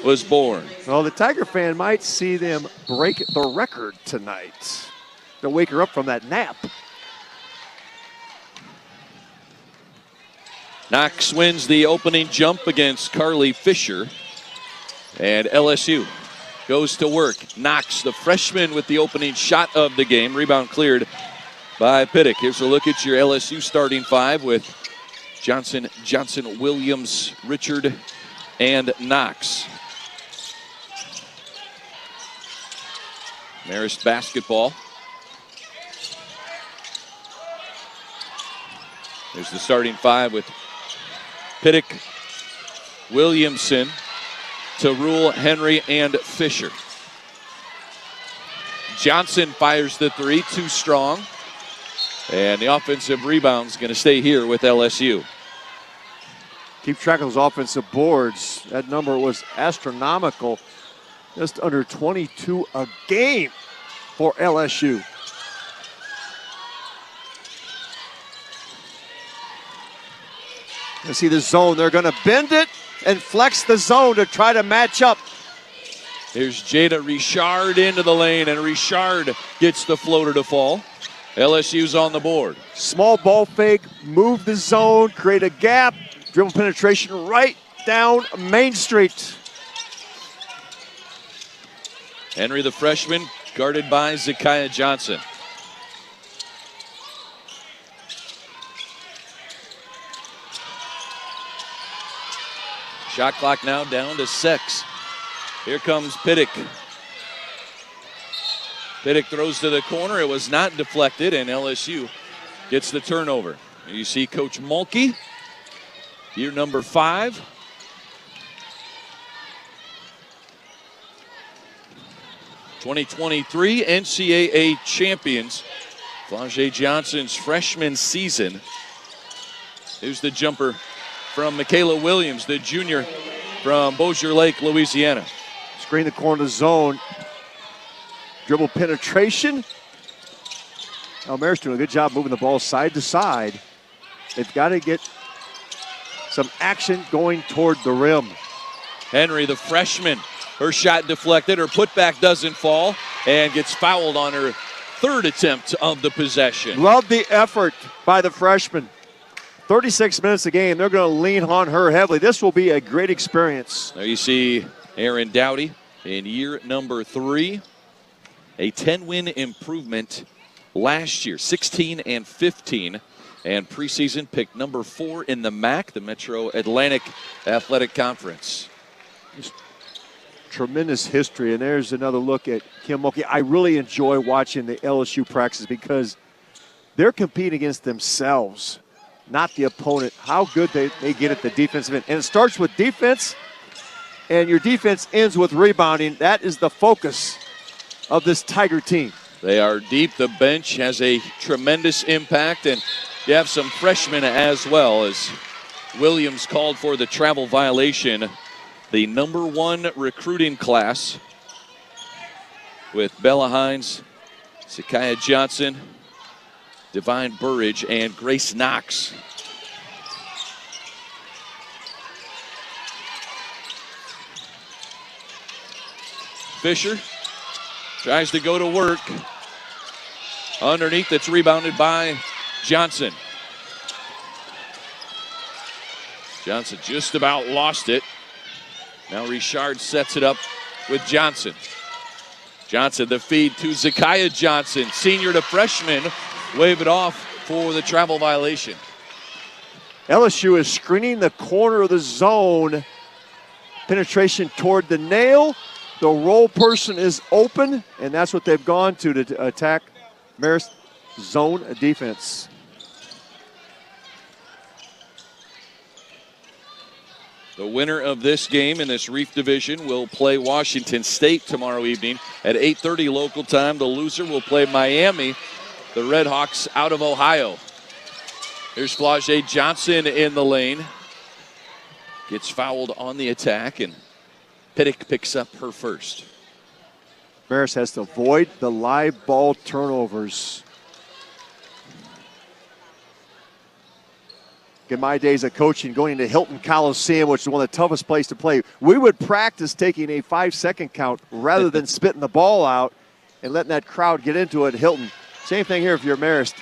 was born. Well, the Tiger fan might see them break the record tonight. They'll wake her up from that nap. Knox wins the opening jump against Carly Fisher. And LSU goes to work. Knox, the freshman, with the opening shot of the game. Rebound cleared by Piddick. Here's a look at your LSU starting five with Johnson, Williams, Richard, and Knox. Marist basketball. There's the starting five with Piddick, Williamson, Tarul, Henry, and Fisher. Johnson fires the three, too strong. And the offensive rebound's going to stay here with LSU. Keep track of those offensive boards. That number was astronomical. Just under 22 a game for LSU. You see the zone. They're going to bend it and flex the zone to try to match up. Here's Jada Richard into the lane, and Richard gets the floater to fall. LSU's on the board. Small ball fake, move the zone, create a gap, dribble penetration right down Main Street. Henry, the freshman, guarded by Zakiah Johnson. Shot clock now down to 6. Here comes Piddick. Piddick throws to the corner. It was not deflected, and LSU gets the turnover. You see Coach Mulkey, year number 5. '23 NCAA champions. Flau'jae Johnson's freshman season. Here's the jumper from Michaela Williams, the junior from Bossier Lake, Louisiana. Screen the corner of the zone. Dribble penetration. Marist doing a good job moving the ball side to side. They've got to get some action going toward the rim. Henry, the freshman, her shot deflected. Her putback doesn't fall and gets fouled on her third attempt of the possession. Love the effort by the freshman. 36 minutes a game. They're going to lean on her heavily. This will be a great experience. There you see Aaron Dowdy in year number 3. A 10-win improvement last year, 16-15. And preseason picked number 4 in the MAC, the Metro Atlantic Athletic Conference. Just tremendous history. And there's another look at Kim Mulkey. I really enjoy watching the LSU practices because they're competing against themselves, not the opponent. How good they get at the defensive end. And it starts with defense, and your defense ends with rebounding. That is the focus of this Tiger team. They are deep. The bench has a tremendous impact, and you have some freshmen as well, as Williams called for the travel violation. The number 1 recruiting class with Bella Hines, Zakiah Johnson, Divine Burridge, and Grace Knox. Fisher tries to go to work. Underneath, it's rebounded by Johnson. Johnson just about lost it. Now Richard sets it up with Johnson. Johnson, the feed to Zakiah Johnson, senior to freshman. Wave it off for the travel violation. LSU is screening the corner of the zone. Penetration toward the nail. The roll person is open, and that's what they've gone to attack Marist zone defense. The winner of this game in this Reef Division will play Washington State tomorrow evening at 8:30 local time. The loser will play Miami, the Redhawks out of Ohio. Here's Flau'jae Johnson in the lane. Gets fouled on the attack, and Piddick picks up her first. Marist has to avoid the live ball turnovers. in my days of coaching, going into Hilton Coliseum, which is one of the toughest places to play, we would practice taking a 5-second count rather than spitting the ball out and letting that crowd get into it at Hilton. Same thing here if you're Marist.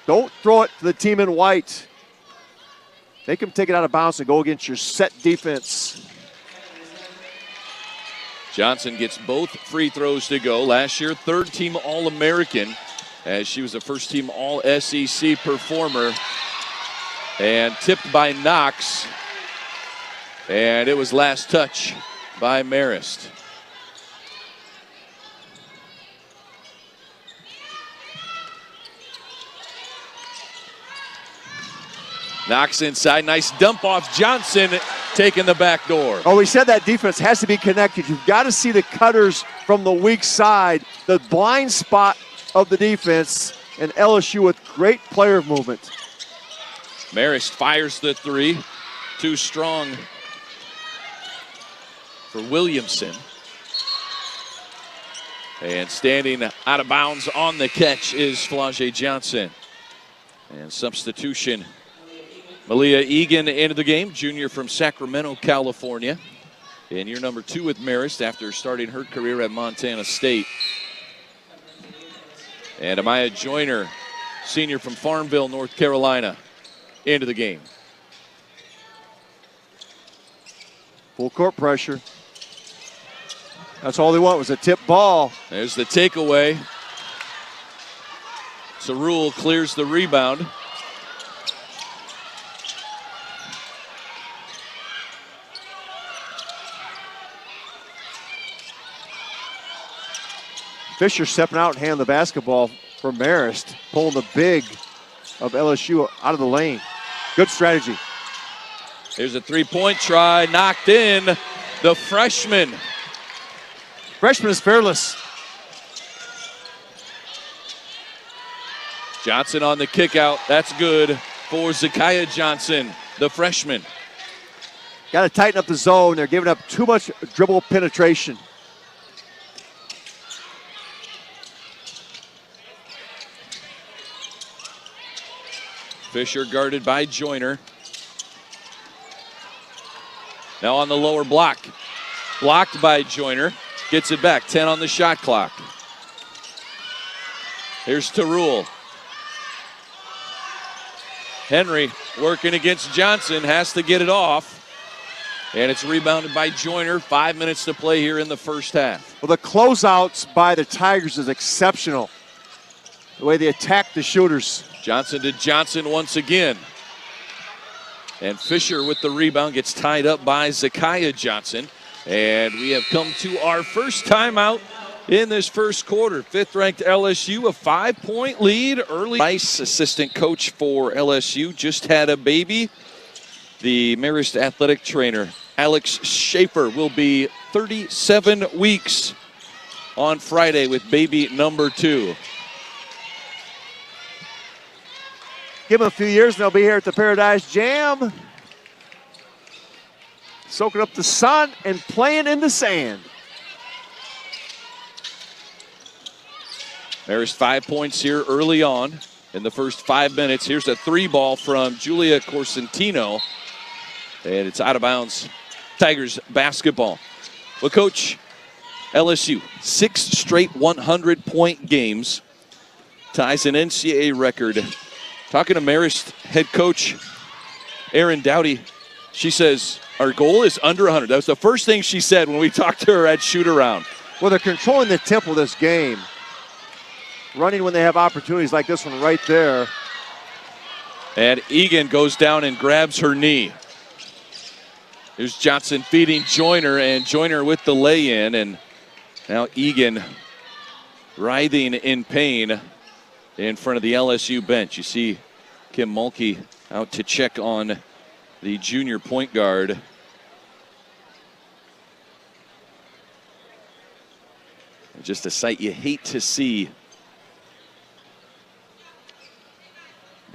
Don't throw it to the team in white. Make them take it out of bounds and go against your set defense. Johnson gets both free throws to go. Last year, third-team All-American, as she was a first-team All-SEC performer. And tipped by Knox. And it was last touch by Marist. Knox inside, nice dump off Johnson, taking the back door. Oh, we said that defense has to be connected. You've got to see the cutters from the weak side, the blind spot of the defense, and LSU with great player movement. Marist fires the three, too strong for Williamson. And standing out of bounds on the catch is Flau'jae Johnson. And substitution, Malia Egan into the game, junior from Sacramento, California. And year number 2 with Marist after starting her career at Montana State. And Amaya Joyner, senior from Farmville, North Carolina, into the game. Full court pressure. That's all they want was a tip ball. There's the takeaway. Cerule clears the rebound. Fisher stepping out and handing the basketball for Marist, pulling the big of LSU out of the lane. Good strategy. Here's a three-point try, knocked in. The freshman. Freshman is fearless. Johnson on the kick out. That's good for Zakiya Johnson, the freshman. Got to tighten up the zone. They're giving up too much dribble penetration. Fisher guarded by Joyner. Now on the lower block. Blocked by Joyner. Gets it back. 10 on the shot clock. Here's Cerule. Henry working against Johnson. Has to get it off. And it's rebounded by Joyner. 5 minutes to play here in the first half. Well, the closeouts by the Tigers is exceptional. The way they attack the shooters. Johnson to Johnson once again. And Fisher with the rebound gets tied up by Zakiya Johnson. And we have come to our first timeout in this first quarter. 5th-ranked LSU, a 5-point lead early. Rice, assistant coach for LSU, just had a baby. The Marist athletic trainer, Alex Schaefer, will be 37 weeks on Friday with baby number 2. Give them a few years and they'll be here at the Paradise Jam. Soaking up the sun and playing in the sand. Marist 5 points here early on in the first 5 minutes. Here's a 3-ball from Julia Corsentino. And it's out of bounds. Tigers basketball. Well, Coach, LSU, 6 straight 100-point games. Ties an NCAA record. Talking to Marist head coach Erin Dowdy, she says, our goal is under 100. That was the first thing she said when we talked to her at shoot-around. Well, they're controlling the tempo of this game. Running when they have opportunities like this one right there. And Egan goes down and grabs her knee. Here's Johnson feeding Joyner, and Joyner with the lay-in. And now Egan writhing in pain in front of the LSU bench. You see Kim Mulkey out to check on the junior point guard. Just a sight you hate to see.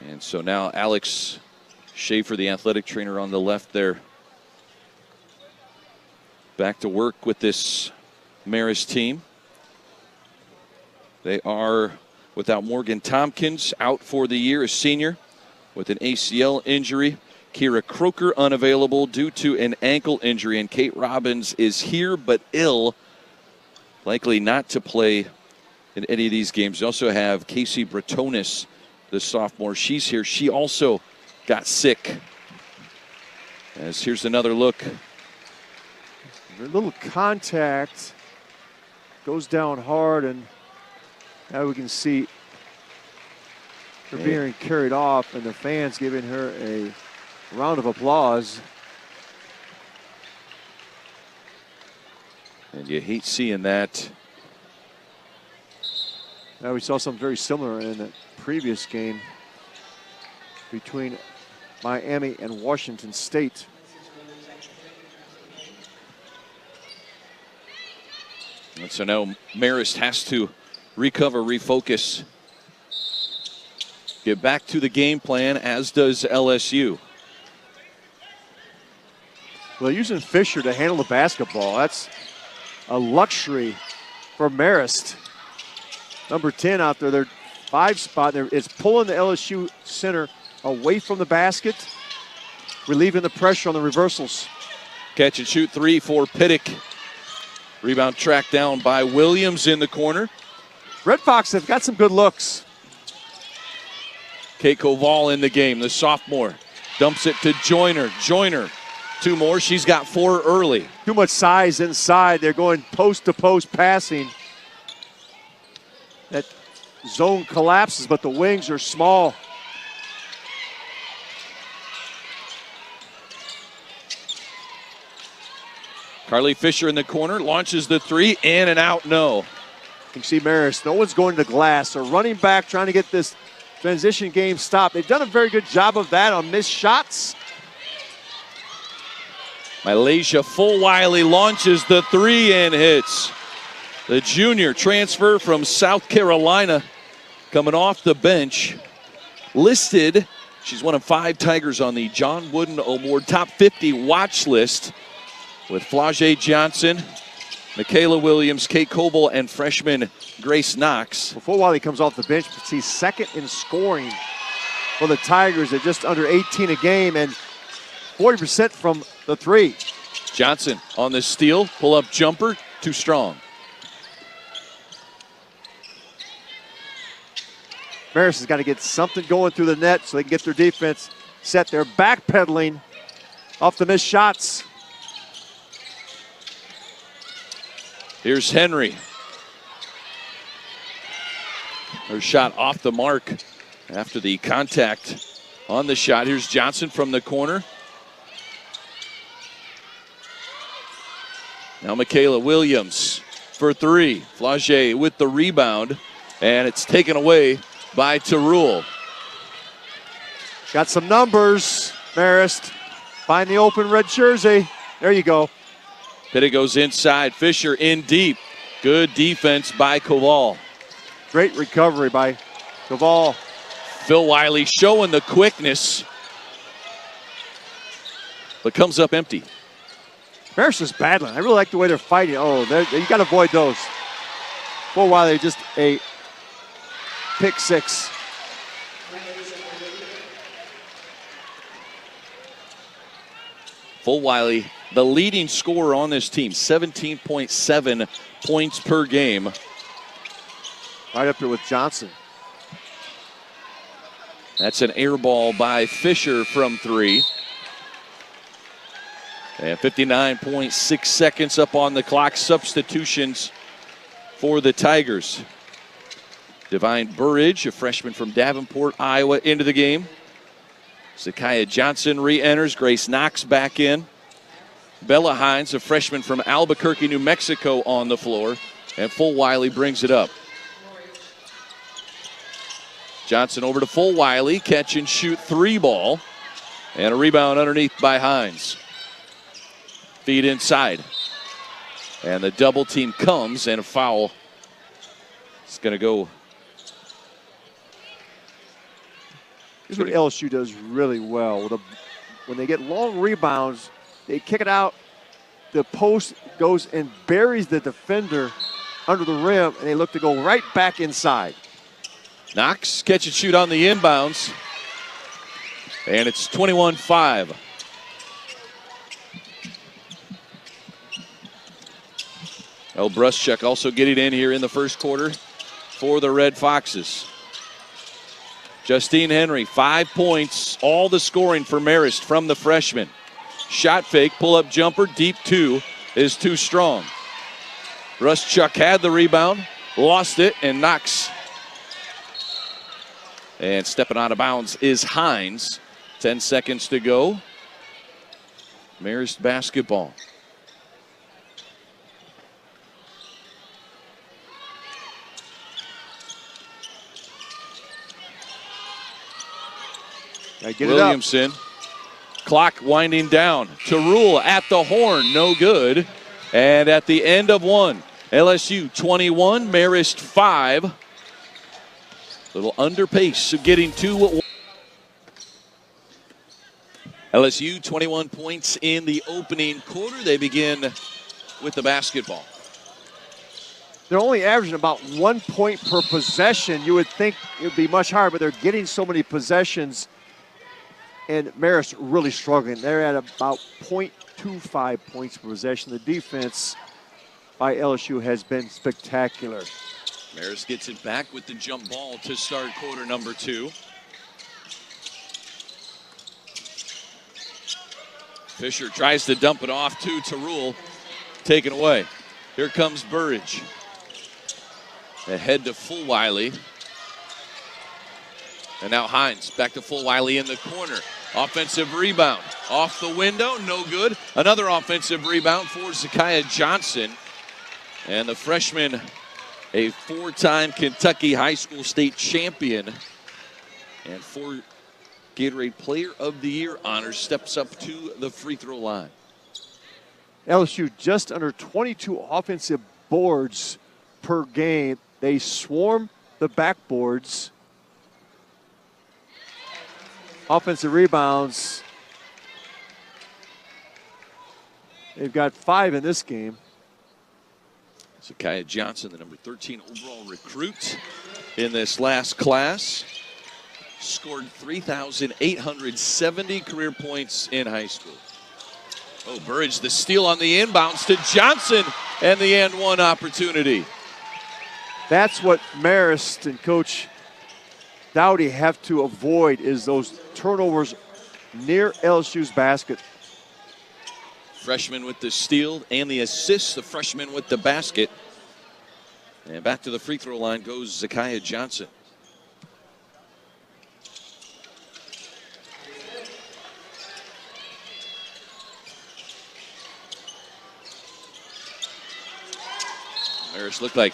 And so now Alex Schaefer, the athletic trainer on the left there, back to work with this Marist team. They are without Morgan Tompkins, out for the year, a senior. with an ACL injury. Kira Croker unavailable due to an ankle injury. And Kate Robbins is here but ill. Likely not to play in any of these games. You also have Casey Bretonis, the sophomore. She's here. She also got sick. As here's another look. A little contact. Goes down hard, and now we can see her being carried off, and the fans giving her a round of applause. And you hate seeing that. Now we saw something very similar in the previous game between Miami and Washington State. And so now Marist has to recover, refocus, get back to the game plan, as does LSU. Well, using Fisher to handle the basketball, that's a luxury for Marist. Number 10 out there, their 5 spot there. It's pulling the LSU center away from the basket, relieving the pressure on the reversals. Catch and shoot 3 for Piddick. Rebound tracked down by Williams in the corner. Red Fox have got some good looks. Kate Koval in the game, the sophomore. Dumps it to Joyner. Joyner, 2 more. She's got 4 early. Too much size inside. They're going post-to-post passing. That zone collapses, but the wings are small. Carly Fisher in the corner, launches the 3, in and out, no. You can see Marist, no one's going to the glass. They're running back, trying to get this transition game stopped. They've done a very good job of that on missed shots. Malaysia Fulwiley launches the 3 and hits. The junior transfer from South Carolina coming off the bench. Listed, she's one of 5 Tigers on the John Wooden Award Top 50 watch list with Flau'jae Johnson, Michaela Williams, Kate Coble, and freshman Grace Knox. Before Wiley comes off the bench, he's second in scoring for the Tigers at just under 18 a game and 40% from the 3. Johnson on the steal, pull-up jumper, too strong. Marist has got to get something going through the net so they can get their defense set. They're backpedaling off the missed shots. Here's Henry. Her shot off the mark after the contact on the shot. Here's Johnson from the corner. Now Michaela Williams for 3. Flau'jae with the rebound, and it's taken away by Tarul. Got some numbers, Marist. Find the open red jersey. There you go. Piddick goes inside. Fisher in deep. Good defense by Koval. Great recovery by Koval. Phil Wiley showing the quickness, but comes up empty. Marist is battling. I really like the way they're fighting. Oh, you got to avoid those. Phil Wiley just a pick 6. Phil Wiley, the leading scorer on this team, 17.7 points per game. Right up there with Johnson. That's an air ball by Fisher from 3. And 59.6 seconds up on the clock. Substitutions for the Tigers. Divine Burridge, a freshman from Davenport, Iowa, into the game. Zakiya Johnson re-enters. Grace Knox back in. Bella Hines, a freshman from Albuquerque, New Mexico, on the floor. And Fulwiley brings it up. Johnson over to Fulwiley. Catch and shoot 3 ball. And a rebound underneath by Hines. Feed inside. And the double team comes, and a foul. It's going to go. Here's what LSU does really well. When they get long rebounds, they kick it out. The post goes and buries the defender under the rim, and they look to go right back inside. Knox, catch and shoot on the inbounds. And it's 21-5. Bruschuk also getting in here in the first quarter for the Red Foxes. Justine Henry, 5 points, all the scoring for Marist from the freshman. Shot fake, pull-up jumper, deep 2 is too strong. Bruschuk had the rebound, lost it, and knocks. And stepping out of bounds is Hines. 10 seconds to go. Marist basketball. Williamson. Clock winding down. Tarul at the horn, no good. And at the end of one, LSU 21, Marist 5. Little under pace, so getting 2. LSU 21 points in the opening quarter. They begin with the basketball. They're only averaging about 1 point per possession. You would think it would be much higher, but they're getting so many possessions. And Marist really struggling. They're at about 0.25 points per possession. The defense by LSU has been spectacular. Marist gets it back with the jump ball to start quarter number 2. Fisher tries to dump it off to Tarul. Taken away. Here comes Burridge. Ahead to Fulwiley. And now Hines back to Fulwiley in the corner. Offensive rebound. Off the window, no good. Another offensive rebound for Zakiah Johnson. And the freshman, a 4-time Kentucky High School State champion and 4 Gatorade Player of the Year honors, steps up to the free throw line. LSU just under 22 offensive boards per game. They swarm the backboards. Offensive rebounds, they've got 5 in this game. Zakiah Johnson, the number 13 overall recruit in this last class, scored 3,870 career points in high school. Oh, Burridge, the steal on the inbounds to Johnson, and the and one opportunity. That's what Marist and Coach Dowdy have to avoid, is those turnovers near LSU's basket. Freshman with the steal and the assist, the freshman with the basket. And back to the free throw line goes Zakiah Johnson. Marist looked like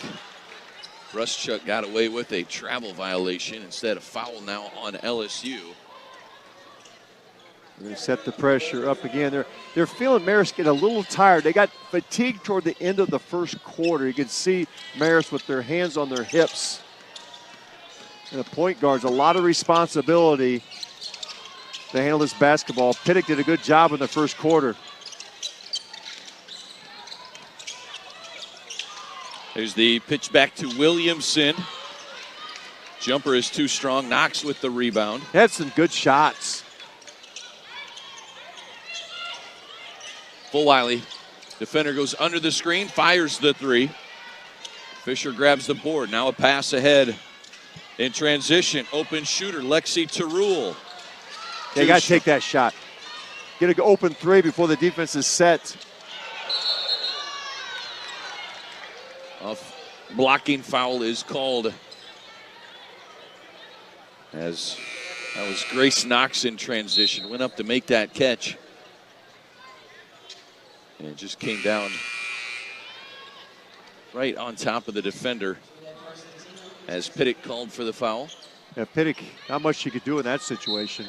Bruschuk got away with a travel violation instead of foul now on LSU. They set the pressure up again. They're feeling Marist get a little tired. They got fatigued toward the end of the first quarter. You can see Marist with their hands on their hips. And the point guards, a lot of responsibility to handle this basketball. Pittick did a good job in the first quarter. There's the pitch back to Williamson. Jumper is too strong. Knox with the rebound. Had some good shots. Fulwiley, defender goes under the screen, fires the 3. Fisher grabs the board. Now a pass ahead in transition. Open shooter, Lexi Tarul. They got to take that shot. Get an open 3 before the defense is set. A blocking foul is called. As that was Grace Knox in transition. Went up to make that catch. And it just came down right on top of the defender as Pittick called for the foul. Yeah, Pittick, not much she could do in that situation.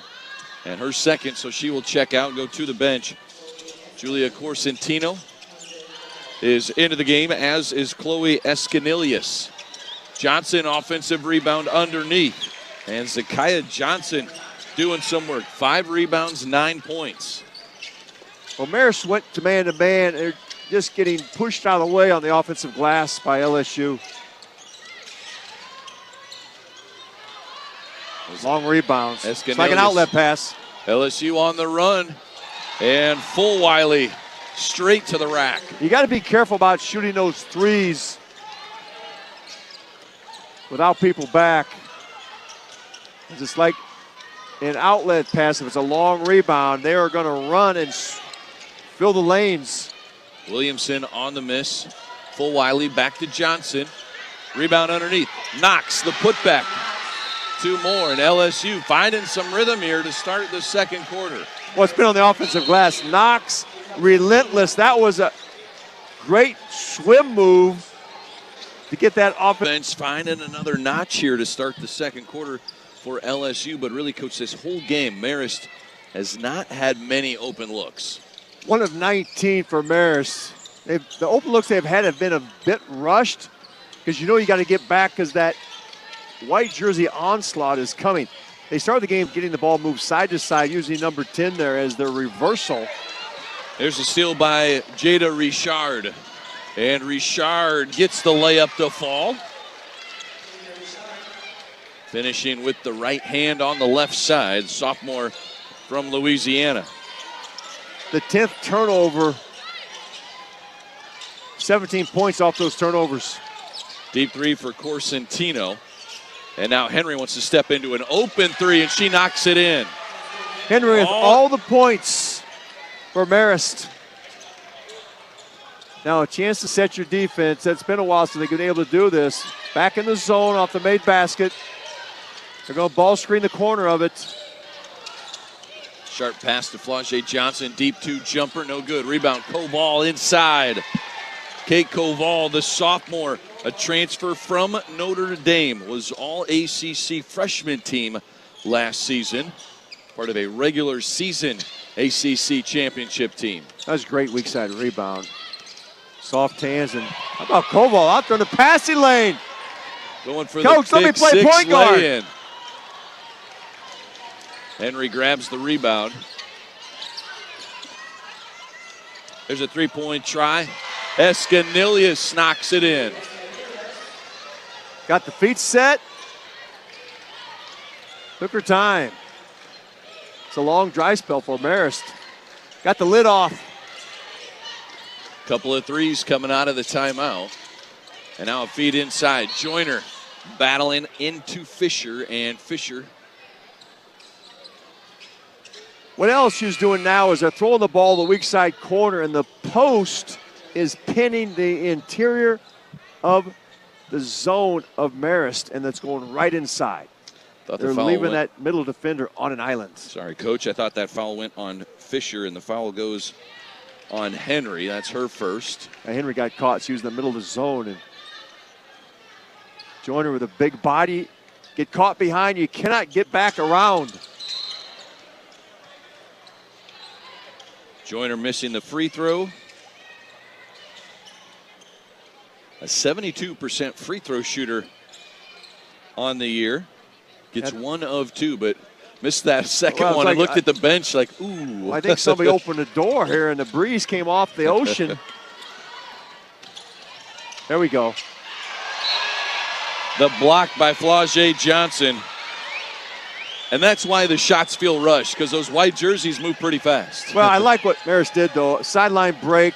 And her second, so she will check out and go to the bench. Julia Corsentino is into the game, as is Chloe Escanilius. Johnson, offensive rebound underneath. And Zakiah Johnson doing some work. 5 rebounds, 9 points. Well, Marist went to man-to-man. They're just getting pushed out of the way on the offensive glass by LSU. Long rebounds. It's like an outlet pass. LSU on the run. And full Wiley straight to the rack. You got to be careful about shooting those threes without people back. It's just like an outlet pass. If it's a long rebound, they are going to run and fill the lanes. Williamson on the miss. Full Wiley back to Johnson. Rebound underneath. Knox the putback. 2 more, and LSU finding some rhythm here to start the second quarter. Well, it's been on the offensive glass. Knox, relentless. That was a great swim move to get that offense. Finding another notch here to start the second quarter for LSU, but really, Coach, this whole game, Marist has not had many open looks. 1 of 19 for Marist. The open looks they've had have been a bit rushed because you know you got to get back because that white jersey onslaught is coming. They started the game getting the ball moved side to side, using number 10 there as their reversal. There's a steal by Jada Richard. And Richard gets the layup to fall. Finishing with the right hand on the left side, sophomore from Louisiana. The 10th turnover. 17 points off those turnovers. Deep 3 for Corsentino. And now Henry wants to step into an open 3, and she knocks it in. Henry with all the points for Marist. Now a chance to set your defense. It's been a while since they've been able to do this. Back in the zone off the made basket. They're going to ball screen the corner of it. Sharp pass to Flau'jae Johnson. Deep 2 jumper, no good. Rebound, Koval inside. Kate Koval, the sophomore, a transfer from Notre Dame, was all ACC freshman team last season. Part of a regular season ACC championship team. That was a great weak side rebound. Soft hands, and how about Koval out there in the passing lane? Going for Coach, the let me Big play Six point guard. lay-in. Henry grabs the rebound. There's a 3-point try. Escanilius knocks it in. Got the feet set. Took her time. It's a long dry spell for Marist. Got the lid off. Couple of threes coming out of the timeout. And now a feed inside. Joyner battling into Fisher, and Fisher. What LSU's doing now is they're throwing the ball the weak side corner, and the post is pinning the interior of the zone of Marist, and that's going right inside. They're leaving that middle defender on an island. Sorry, Coach. I thought that foul went on Fisher, and the foul goes on Henry. That's her first. And Henry got caught. She was in the middle of the zone, and Joyner with a big body. Get caught behind. You cannot get back around. Joyner missing the free throw. A 72% free throw shooter on the year. Gets 1 of 2, but missed that second one. I looked at the bench like, ooh. I think somebody opened the door here, and the breeze came off the ocean. There we go. The block by Flau'jae Johnson. And that's why the shots feel rushed, because those white jerseys move pretty fast. Well, I like what Marist did, though. Sideline break.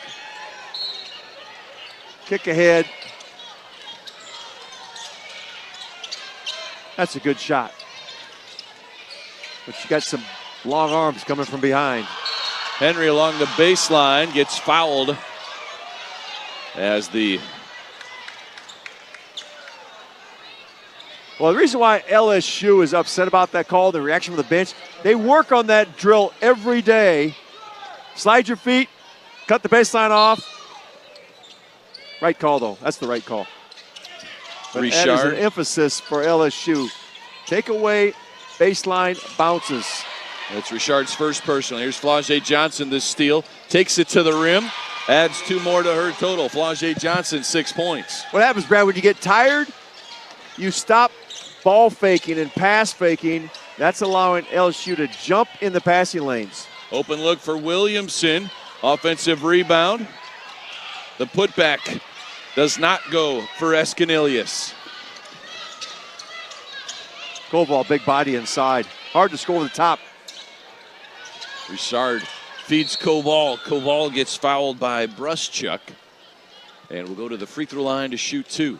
Kick ahead. That's a good shot. But you got some long arms coming from behind. Henry along the baseline gets fouled as the... Well, the reason why LSU is upset about that call, the reaction from the bench, they work on that drill every day. Slide your feet, cut the baseline off. Right call, though. That's the right call. But that is an emphasis for LSU. Take away baseline bounces. That's Richard's first personal. Here's Flau'jae Johnson, this steal. Takes it to the rim. Adds 2 more to her total. Flau'jae Johnson, 6 points. What happens, Brad, when you get tired, you stop ball faking and pass faking. That's allowing LSU to jump in the passing lanes. Open look for Williamson. Offensive rebound. The putback does not go for Escanilius. Koval, big body inside. Hard to score over the top. Richard feeds Koval. Koval gets fouled by Bruschuk. And we'll go to the free throw line to shoot 2.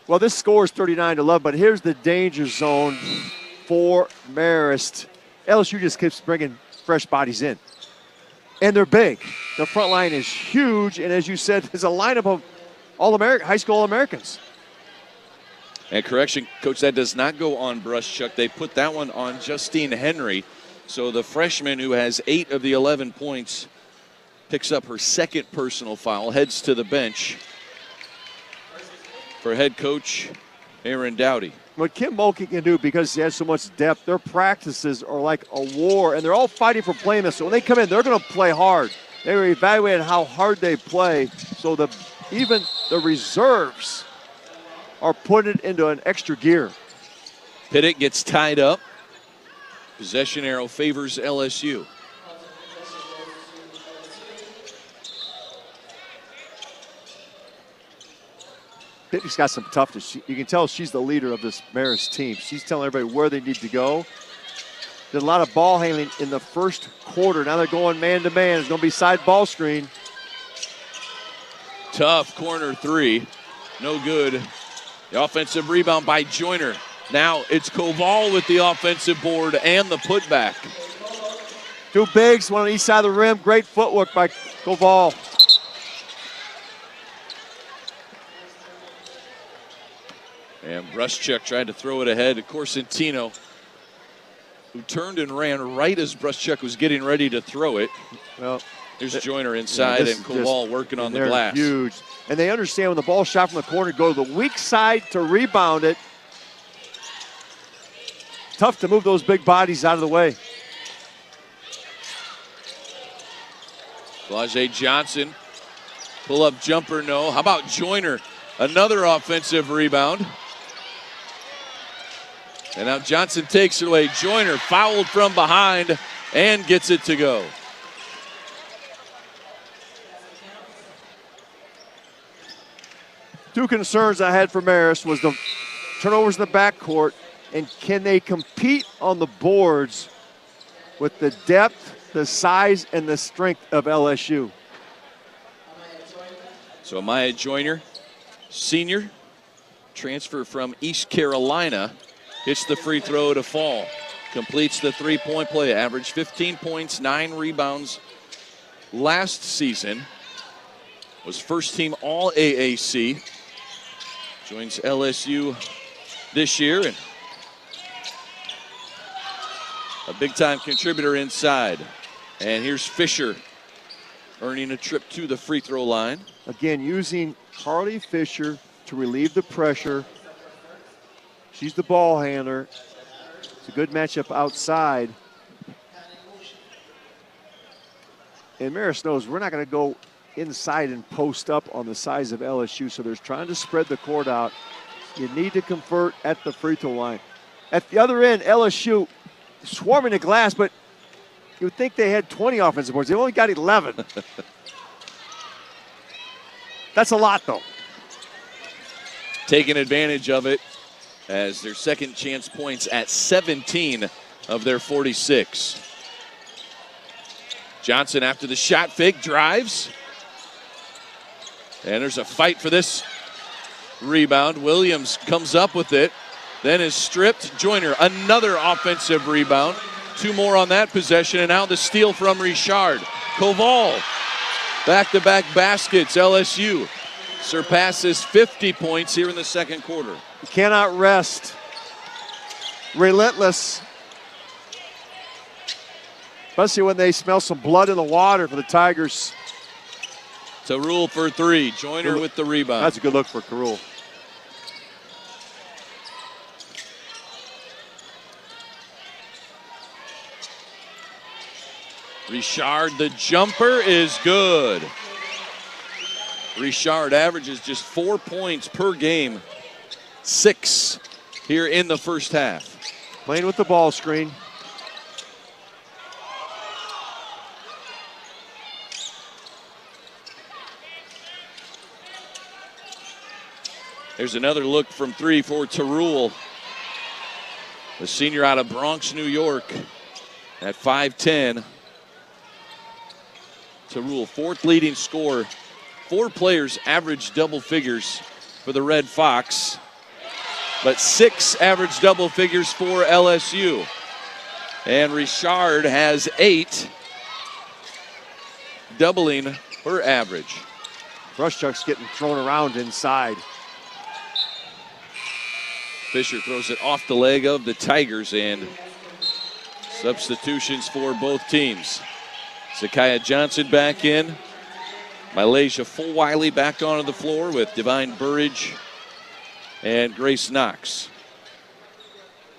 Well, this score is 39-11, but here's the danger zone for Marist. LSU just keeps bringing fresh bodies in. And they're big. The front line is huge, and as you said, there's a lineup of high school All-Americans. And correction, Coach, that does not go on Bruschuk. They put that one on Justine Henry. So the freshman who has 8 of the 11 points picks up her second personal foul, heads to the bench for head coach Aaron Dowdy. What Kim Mulkey can do, because he has so much depth, their practices are like a war, and they're all fighting for playing this. So when they come in, they're going to play hard. They're evaluating how hard they play, so even the reserves are putting it into an extra gear. Pittick gets tied up. Possession arrow favors LSU. Pittick's got some toughness. You can tell she's the leader of this Marist team. She's telling everybody where they need to go. Did a lot of ball handling in the first quarter. Now they're going man-to-man. It's going to be side ball screen. Tough corner 3. No good. The offensive rebound by Joyner. Now it's Koval with the offensive board and the putback. 2 bigs, one on each side of the rim. Great footwork by Koval. And Bruschuk tried to throw it ahead to Corsentino, who turned and ran right as Bruschuk was getting ready to throw it. Well, there's Joyner inside and Koval working on the glass. Huge. And they understand when the ball shot from the corner, go to the weak side to rebound it. Tough to move those big bodies out of the way. Flage Johnson, pull-up jumper, no. How about Joyner? Another offensive rebound. And now Johnson takes it away. Joyner fouled from behind and gets it to go. Two concerns I had for Marist was the turnovers in the backcourt, and can they compete on the boards with the depth, the size, and the strength of LSU? So Amaya Joyner, senior, transfer from East Carolina, hits the free throw to fall. Completes the three-point play, averaged 15 points, 9 rebounds last season. Was first-team All-AAC. Joins LSU this year, and a big-time contributor inside. And here's Fisher earning a trip to the free throw line. Again, using Carly Fisher to relieve the pressure. She's the ball handler. It's a good matchup outside. And Marist knows we're not going to go inside and post up on the size of LSU, so they're trying to spread the court out. You need to convert at the free throw line. At the other end, LSU swarming the glass, but you would think they had 20 offensive boards. They only got 11. That's a lot, though. Taking advantage of it as their second chance points at 17 of their 46. Johnson after the shot fake drives. And there's a fight for this rebound. Williams comes up with it, then is stripped. Joyner, another offensive rebound. 2 more on that possession, and now the steal from Richard. Koval, back-to-back baskets. LSU surpasses 50 points here in the second quarter. You cannot rest. Relentless. Especially when they smell some blood in the water for the Tigers. Tarul for 3. Joyner with the rebound. That's a good look for Tarul. Richard, the jumper is good. Richard averages just 4 points per game. 6 here in the first half. Playing with the ball screen. There's another look from 3 for Tarul, the senior out of Bronx, New York. at 5'10" to Rule. Fourth leading scorer. 4 players average double figures for the Red Fox, but 6 average double figures for LSU. And Richard has 8, doubling her average. Brushchuck's getting thrown around inside. Fisher throws it off the leg of the Tigers, and substitutions for both teams. Zakiya Johnson back in. Malaysia Fulwiley back onto the floor with Divine Burridge and Grace Knox.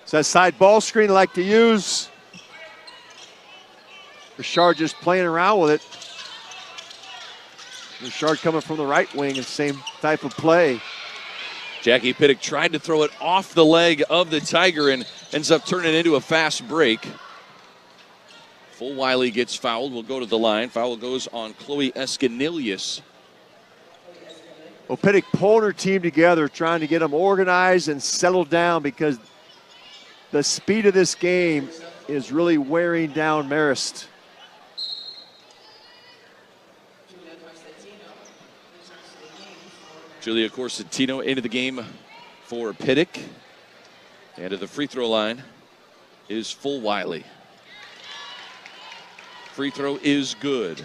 It's that side ball screen I like to use. Richard just playing around with it. Richard coming from the right wing, the same type of play. Jackie Pittock tried to throw it off the leg of the Tiger and ends up turning it into a fast break. Fulwiley gets fouled, will go to the line. Foul goes on Chloe Escanilius. Well, Pittock pulling her team together, trying to get them organized and settled down because the speed of this game is really wearing down Marist. Julia Corsentino into the game for Pittock. And to the free throw line is Fulwiley. Free throw is good.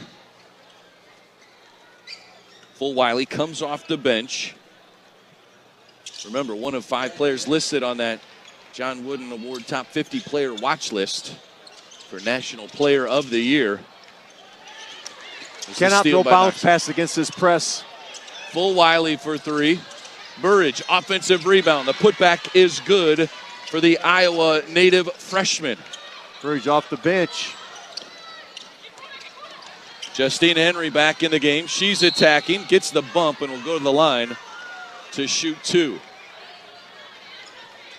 Fulwiley comes off the bench. Remember, one of 5 players listed on that John Wooden Award Top 50 player watch list for National Player of the Year. Cannot throw bounce pass against this press. Fulwiley for 3. Burridge, offensive rebound. The putback is good for the Iowa native freshman. Burridge off the bench. Justine Henry back in the game. She's attacking, gets the bump, and will go to the line to shoot 2.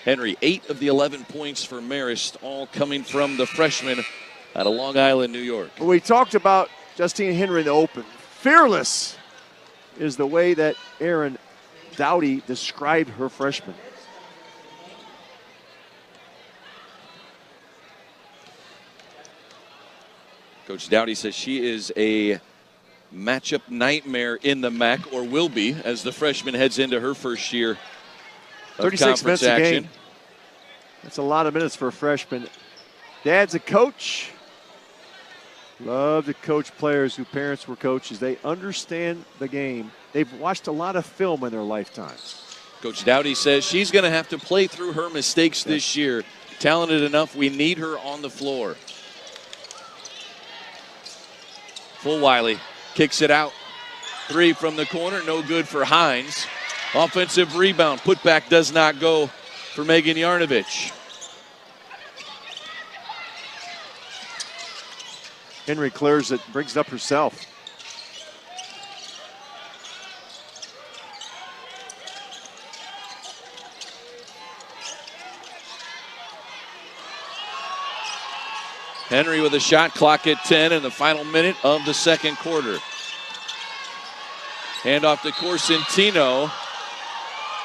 Henry, 8 of the 11 points for Marist, all coming from the freshman out of Long Island, New York. We talked about Justine Henry in the open. Fearless is the way that Aaron Dowdy described her freshman. Coach Dowdy says she is a matchup nightmare in the MAC, or will be, as the freshman heads into her first year of 36 minutes action. a game. That's a lot of minutes for a freshman. Dad's a coach. Love to coach players whose parents were coaches. They understand the game. They've watched a lot of film in their lifetime. Coach Dowdy says she's going to have to play through her mistakes this year. Talented enough, we need her on the floor. Fulwiley kicks it out. 3 from the corner, no good for Hines. Offensive rebound, putback does not go for Megan Yarnovich. Henry clears it, brings it up herself. Henry with a shot clock at 10 in the final minute of the second quarter. Hand off to Corsentino.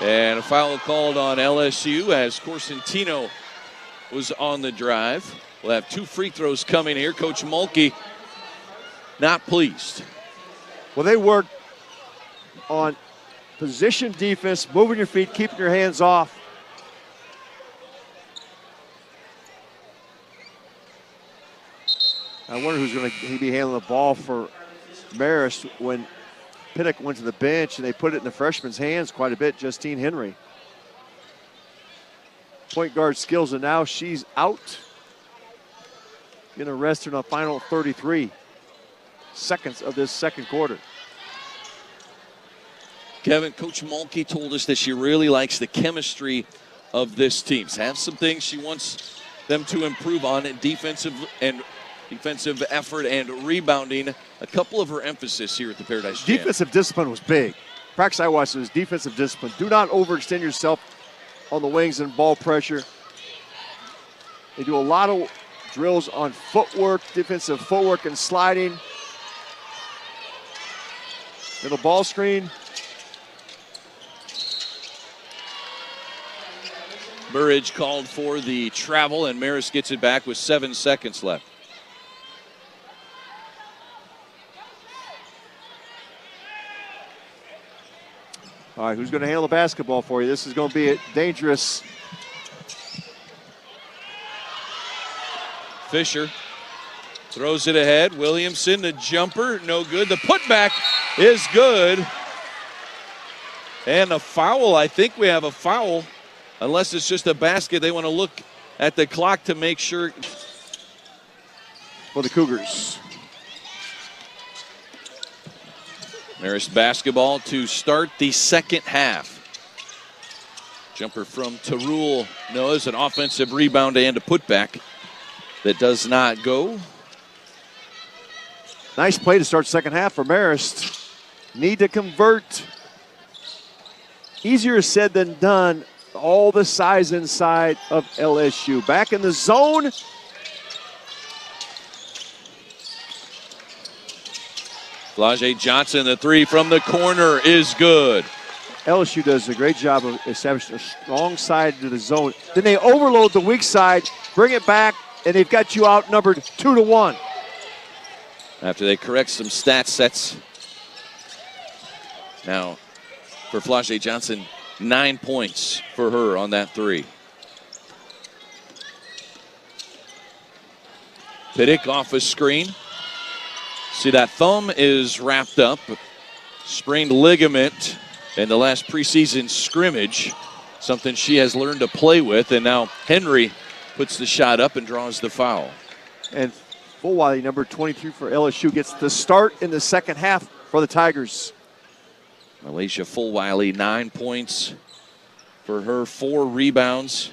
And a foul called on LSU as Corsentino was on the drive. We'll have 2 free throws coming here. Coach Mulkey not pleased. Well, they work on position defense, moving your feet, keeping your hands off. I wonder who's going to be handling the ball for Marist when Pittock went to the bench and they put it in the freshman's hands quite a bit, Justine Henry. Point guard skills, and now she's out. Going to rest her in the final 33 seconds of this second quarter. Kevin, Coach Mulkey told us that she really likes the chemistry of this team. Has some things she wants them to improve on in defensive effort and rebounding. A couple of her emphasis here at the Paradise Jam. Defensive discipline was big. Practice I watched was defensive discipline. Do not overextend yourself on the wings and ball pressure. They do a lot of drills on footwork, defensive footwork and sliding. Little ball screen. Burridge called for the travel, and Marist gets it back with 7 seconds left. All right, who's going to handle the basketball for you? This is going to be dangerous. Fisher throws it ahead. Williamson, the jumper, no good. The putback is good. And a foul, I think we have a foul. Unless it's just a basket, they want to look at the clock to make sure. For the Cougars. Marist basketball to start the second half. Jumper from Tarul. No, it's an offensive rebound and a putback that does not go. Nice play to start second half for Marist. Need to convert. Easier said than done. All the size inside of LSU. Back in the zone. Flau'jae Johnson, the three from the corner is good. LSU does a great job of establishing a strong side to the zone. Then they overload the weak side, bring it back, and they've got you outnumbered 2-1. After they correct some stat sets. Now, for Flau'jae Johnson, 9 points for her on that three. Piddick off a screen. See, that thumb is wrapped up. Sprained ligament in the last preseason scrimmage. Something she has learned to play with. And now Henry puts the shot up and draws the foul. And Fulwiley, number 22 for LSU, gets the start in the second half for the Tigers. Malaysia Fulwiley, 9 points for her, 4 rebounds,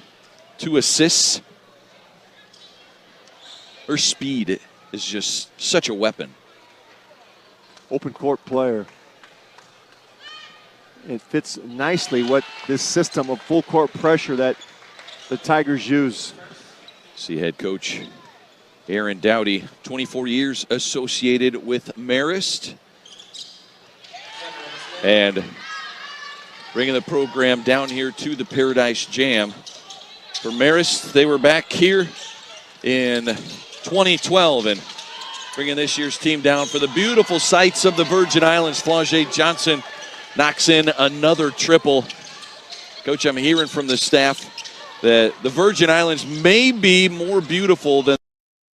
2 assists. Her speed is just such a weapon. Open court player. It fits nicely what this system of full court pressure that the Tigers use. See head coach Aaron Dowdy, 24 years associated with Marist. And bringing the program down here to the Paradise Jam. For Marist, they were back here in 2012 and bringing this year's team down for the beautiful sights of the Virgin Islands. Flau'jae Johnson knocks in another triple. Coach, I'm hearing from the staff that the Virgin Islands may be more beautiful than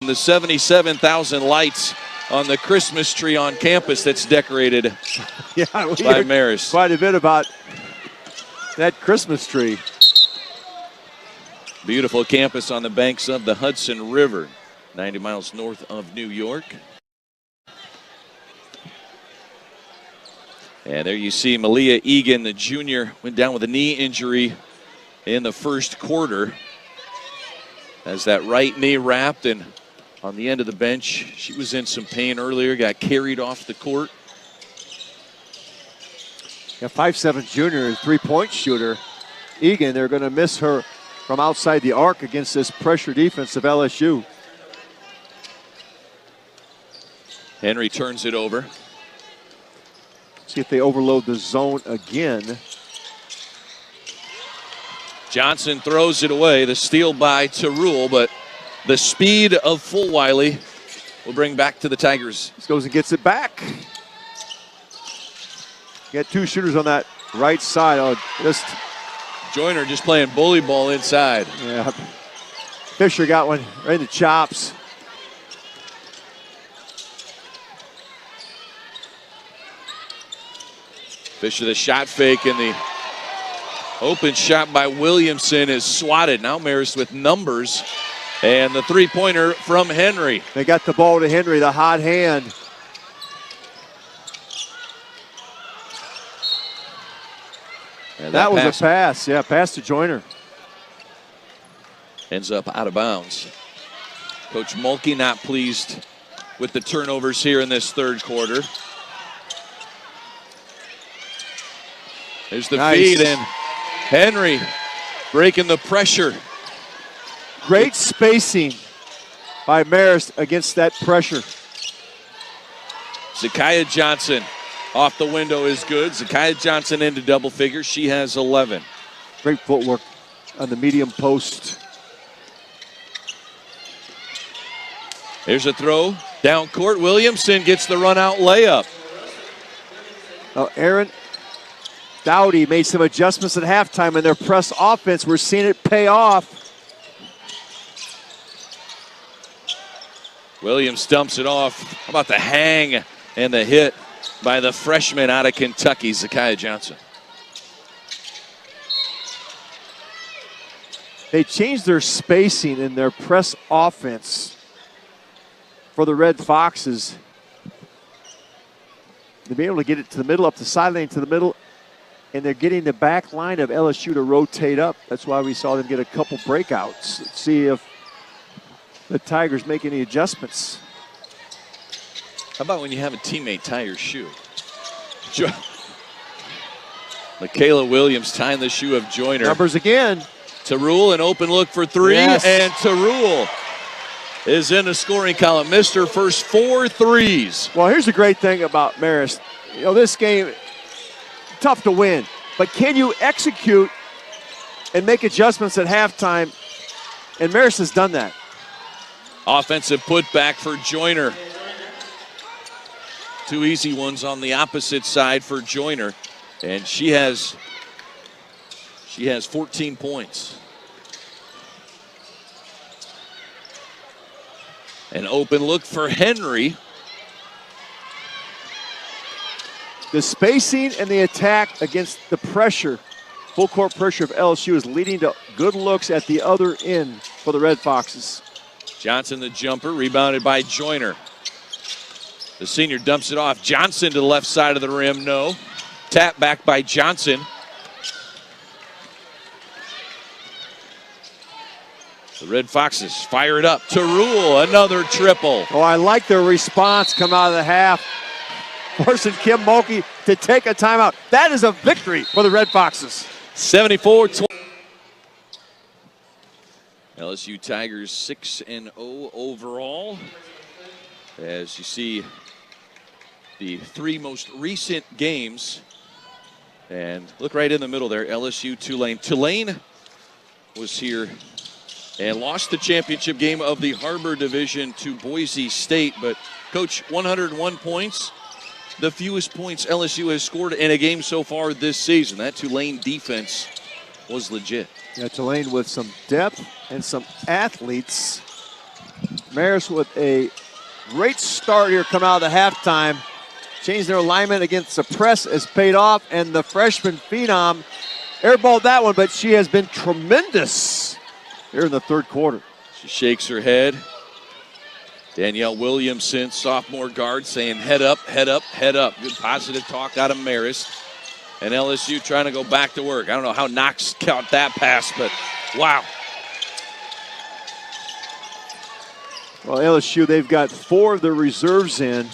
the 77,000 lights on the Christmas tree on campus that's decorated by Marist. Quite a bit about that Christmas tree. Beautiful campus on the banks of the Hudson River, 90 miles north of New York. And there you see Malia Egan, the junior, went down with a knee injury in the first quarter. Has that right knee wrapped and on the end of the bench. She was in some pain earlier, got carried off the court. A 5'7" junior, three-point shooter. Egan, they're going to miss her from outside the arc against this pressure defense of LSU. Henry turns it over. See if they overload the zone again. Johnson throws it away. The steal by Tarul, but the speed of Fulwiley will bring back to the Tigers. This goes and gets it back. Got 2 shooters on that right side. Oh, just Joyner just playing bully ball inside. Yeah. Fisher got one right in the chops. Fisher the shot fake, and the open shot by Williamson is swatted. Now Marist with numbers. And the three-pointer from Henry. They got the ball to Henry, the hot hand. And that was a pass. Yeah, pass to Joyner. Ends up out of bounds. Coach Mulkey not pleased with the turnovers here in this third quarter. There's the feed, and Henry breaking the pressure. Great spacing by Marist against that pressure. Zakiya Johnson off the window is good. Zakiya Johnson into double figures. She has 11. Great footwork. on the medium post. Here's a throw. Down court, Williamson gets the run-out layup. Aaron Dowdy made some adjustments at halftime in their press offense. We're seeing it pay off. Williams dumps it off. How about the hang and the hit by the freshman out of Kentucky, Zakiya Johnson. They changed their spacing in their press offense for the Red Foxes. They'll be able to get it to the middle, up the sideline to the middle, and they're getting the back line of LSU to rotate up. That's why we saw them get a couple breakouts. Let's see if the Tigers make any adjustments. How about when you have a teammate tie your shoe? Michaela Williams tying the shoe of Joyner. Numbers again. Tarul, an open look for three, yes. And Tarul is in the scoring column. Missed her first 4 threes. Well, here's the great thing about Marist. You know, this game, tough to win, but can you execute and make adjustments at halftime? And Marist has done that. Offensive putback for Joyner. 2 easy ones on the opposite side for Joyner, and she has 14 points. An open look for Henry. The spacing and the attack against the pressure, full court pressure of LSU is leading to good looks at the other end for the Red Foxes. Johnson the jumper, rebounded by Joyner. The senior dumps it off. Johnson to the left side of the rim, no. Tap back by Johnson. The Red Foxes fire it up. Tarul, another triple. Oh, I like their response come out of the half. Forcing Kim Mulkey to take a timeout. That is a victory for the Red Foxes. 74-20. LSU Tigers 6-0 overall. As you see, the 3 most recent games. And look right in the middle there, LSU, Tulane. Tulane was here and lost the championship game of the Harbor Division to Boise State. But, Coach, 101 points, the fewest points LSU has scored in a game so far this season. That Tulane defense was legit. Yeah, Tulane with some depth and some athletes. Marist with a great start here coming out of the halftime. Changed their alignment against the press has paid off, and the freshman phenom airballed that one, but she has been tremendous here in the third quarter. She shakes her head. Danielle Williamson, sophomore guard, saying head up, head up, head up. Good positive talk out of Marist. And LSU trying to go back to work. I don't know how Knox caught that pass, but wow. Well, LSU, they've got 4 of their reserves in.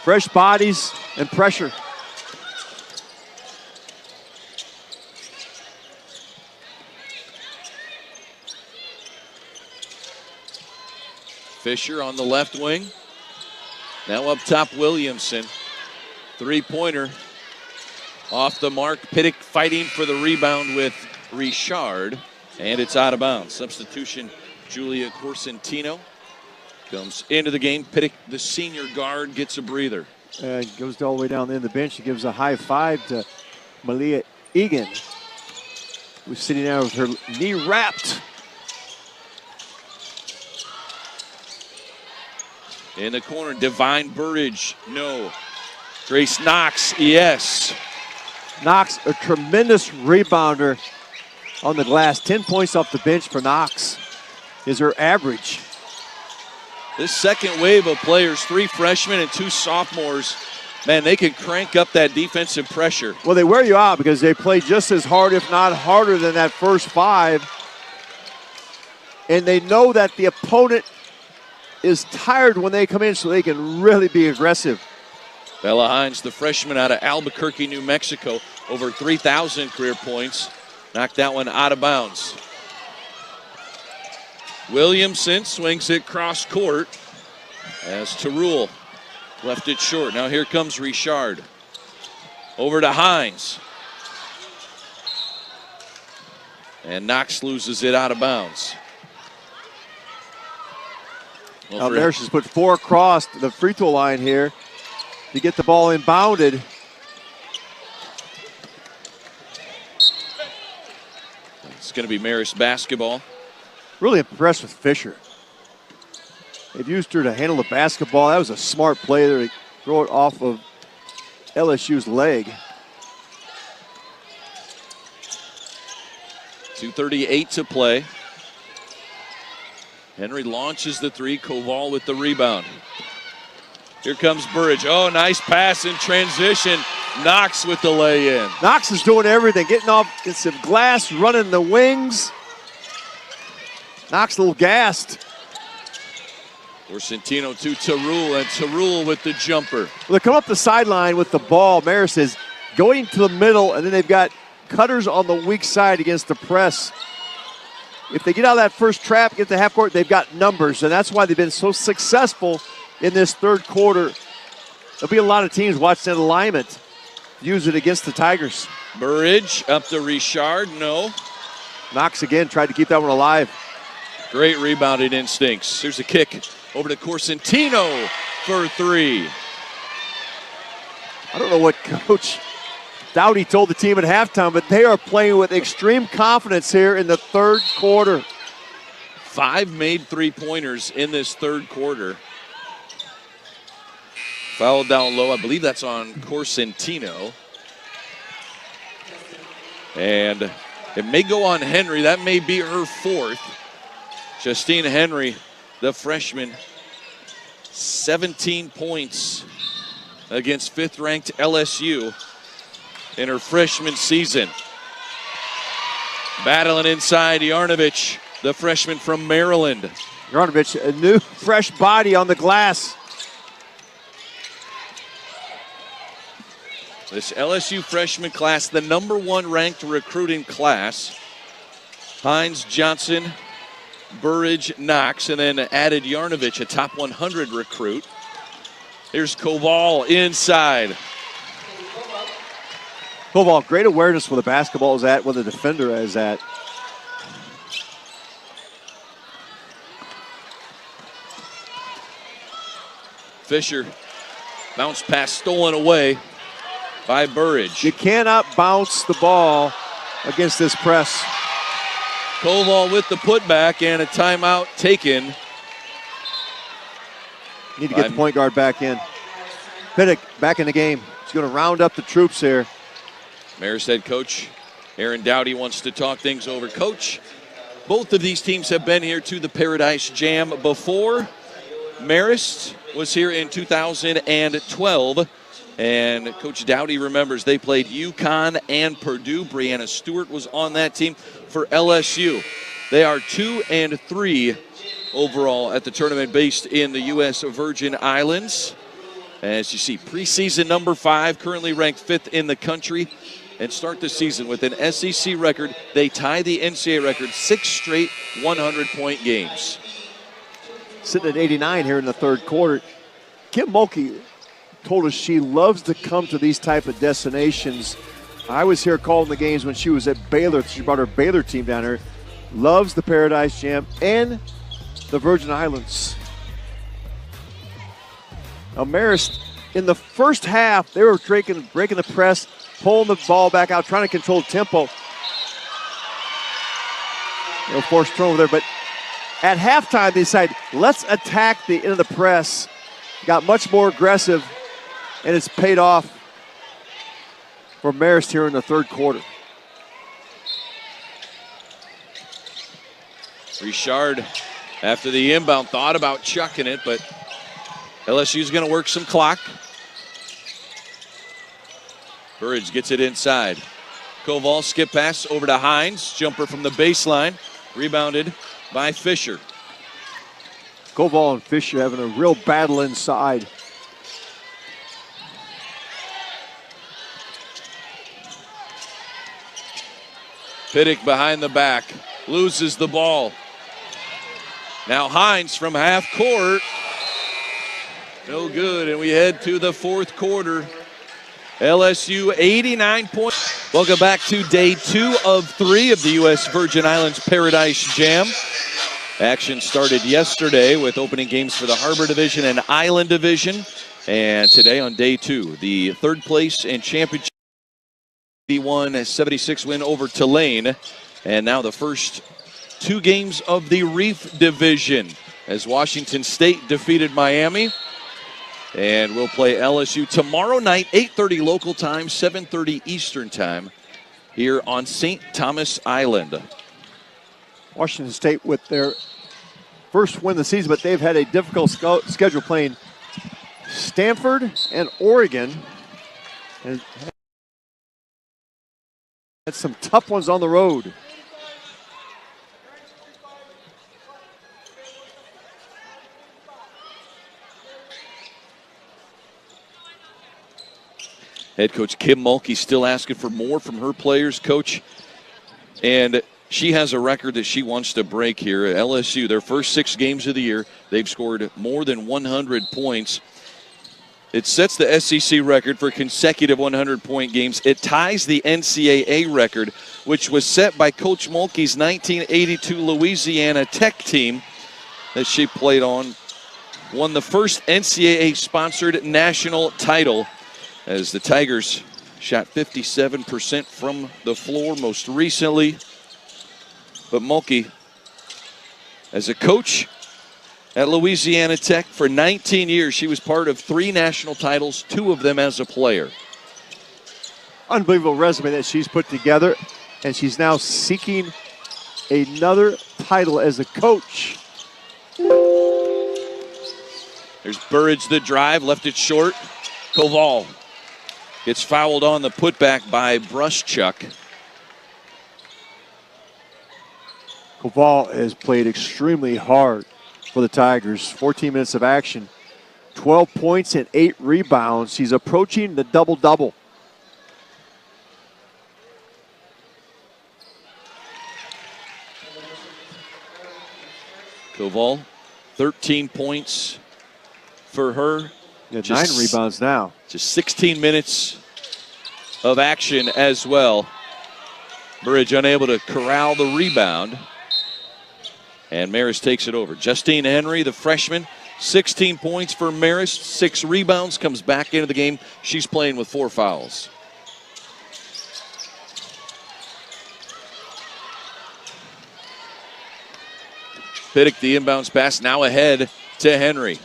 Fresh bodies and pressure. Fisher on the left wing. Now up top, Williamson. 3-pointer. Off the mark. Pittick fighting for the rebound with Richard. And it's out of bounds. Substitution, Julia Corsentino comes into the game. Pittick, the senior guard, gets a breather. Goes all the way down the end of the bench. He gives a high five to Malia Egan, who's sitting there with her knee wrapped. In the corner, Divine Burridge, no. Grace Knox, yes. Knox, a tremendous rebounder on the glass. 10 points off the bench for Knox is her average. This second wave of players, 3 freshmen and 2 sophomores, man, they can crank up that defensive pressure. Well, they wear you out because they play just as hard, if not harder, than that first 5. And they know that the opponent is tired when they come in, so they can really be aggressive. Bella Hines, the freshman out of Albuquerque, New Mexico, over 3,000 career points. Knocked that one out of bounds. Williamson swings it cross court as Tarul left it short. Now here comes Richard. Over to Hines. And Knox loses it out of bounds. Now Marist has put 4 across the free throw line here to get the ball inbounded. It's going to be Marist basketball. Really impressed with Fisher. They've used her to handle the basketball. That was a smart play there to throw it off of LSU's leg. 2:38 to play. Henry launches the three. Koval with the rebound. Here comes Burridge. Oh, nice pass in transition. Knox with the lay-in. Knox is doing everything. Getting off, gets some glass, running the wings. Knox a little gassed. Corsentino to Tarul, and Tarul with the jumper. Well, they come up the sideline with the ball. Marist is going to the middle, and then they've got cutters on the weak side against the press. If they get out of that first trap, get to half court, they've got numbers, and that's why they've been so successful in this third quarter. There'll be a lot of teams watching that alignment, use it against the Tigers. Burridge up to Richard, no. Knox again, tried to keep that one alive. Great rebounding instincts. Here's a kick over to Corsentino for 3. I don't know what Coach Dowdy told the team at halftime, but they are playing with extreme confidence here in the third quarter. 5 made 3-pointers in this third quarter. Foul down low. I believe that's on Corsentino. And it may go on Henry. That may be her 4th. Justine Henry, the freshman, 17 points against 5th-ranked LSU in her freshman season. Battling inside, Yarnovich, the freshman from Maryland. Yarnovich, a new fresh body on the glass. This LSU freshman class, the number 1 ranked recruiting class. Hines, Johnson, Burridge, Knox, and then added Yarnovich, a top 100 recruit. Here's Koval inside. Koval, great awareness where the basketball is at, where the defender is at. Fisher, bounce pass stolen away by Burridge. You cannot bounce the ball against this press. Koval with the putback and a timeout taken. Need to get the point guard back in. Pittick back in the game. He's going to round up the troops here. Marist head coach Aaron Dowdy wants to talk things over. Coach, both of these teams have been here to the Paradise Jam before. Marist was here in 2012. And Coach Dowdy remembers they played UConn and Purdue. Brianna Stewart was on that team for LSU. They are 2-3 overall at the tournament based in the U.S. Virgin Islands. As you see, preseason number 5, currently ranked 5th in the country. And start the season with an SEC record. They tie the NCAA record, 6 straight 100-point games. Sitting at 89 here in the third quarter. Kim Mulkey told us she loves to come to these type of destinations. I was here calling the games when she was at Baylor. She brought her Baylor team down here. Loves the Paradise Jam and the Virgin Islands. Now Marist, in the first half, they were breaking the press, pulling the ball back out, trying to control tempo. No forced turnover there, but at halftime they decided, let's attack the end of the press. Got much more aggressive, and it's paid off for Marist here in the third quarter. Richard, after the inbound, thought about chucking it, but LSU's going to work some clock. Burridge gets it inside. Koval skip pass over to Hines. Jumper from the baseline. Rebounded by Fisher. Koval and Fisher having a real battle inside. Pittick behind the back. Loses the ball. Now Hines from half court. No good, and we head to the fourth quarter. LSU 89 points. Welcome back to day 2 of 3 of the U.S. Virgin Islands Paradise Jam. Action started yesterday with opening games for the Harbor Division and Island Division. And today on day 2, the third place and championship 81-76 win over Tulane. And now the first 2 games of the Reef Division as Washington State defeated Miami. And we'll play LSU tomorrow night, 8:30 local time, 7:30 Eastern time, here on St. Thomas Island. Washington State with their first win of the season, but they've had a difficult schedule playing Stanford and Oregon. And had some tough ones on the road. Head coach Kim Mulkey still asking for more from her players, coach. And she has a record that she wants to break here at LSU. Their first 6 games of the year, they've scored more than 100 points. It sets the SEC record for consecutive 100-point games. It ties the NCAA record, which was set by Coach Mulkey's 1982 Louisiana Tech team that she played on. Won the first NCAA-sponsored national title, as the Tigers shot 57% from the floor most recently. But Mulkey, as a coach at Louisiana Tech for 19 years, she was part of 3 national titles, 2 of them as a player. Unbelievable resume that she's put together, and she's now seeking another title as a coach. There's Burridge, the drive, left it short. Koval gets fouled on the putback by Bruschuk. Koval has played extremely hard for the Tigers. 14 minutes of action, 12 points and 8 rebounds. He's approaching the double-double. Koval, 13 points for her. Yeah, 9 rebounds now. Just 16 minutes of action as well. Burridge unable to corral the rebound. And Marist takes it over. Justine Henry, the freshman, 16 points for Marist, 6 rebounds, comes back into the game. She's playing with 4 fouls. Piddock, the inbounds pass, now ahead to Henry.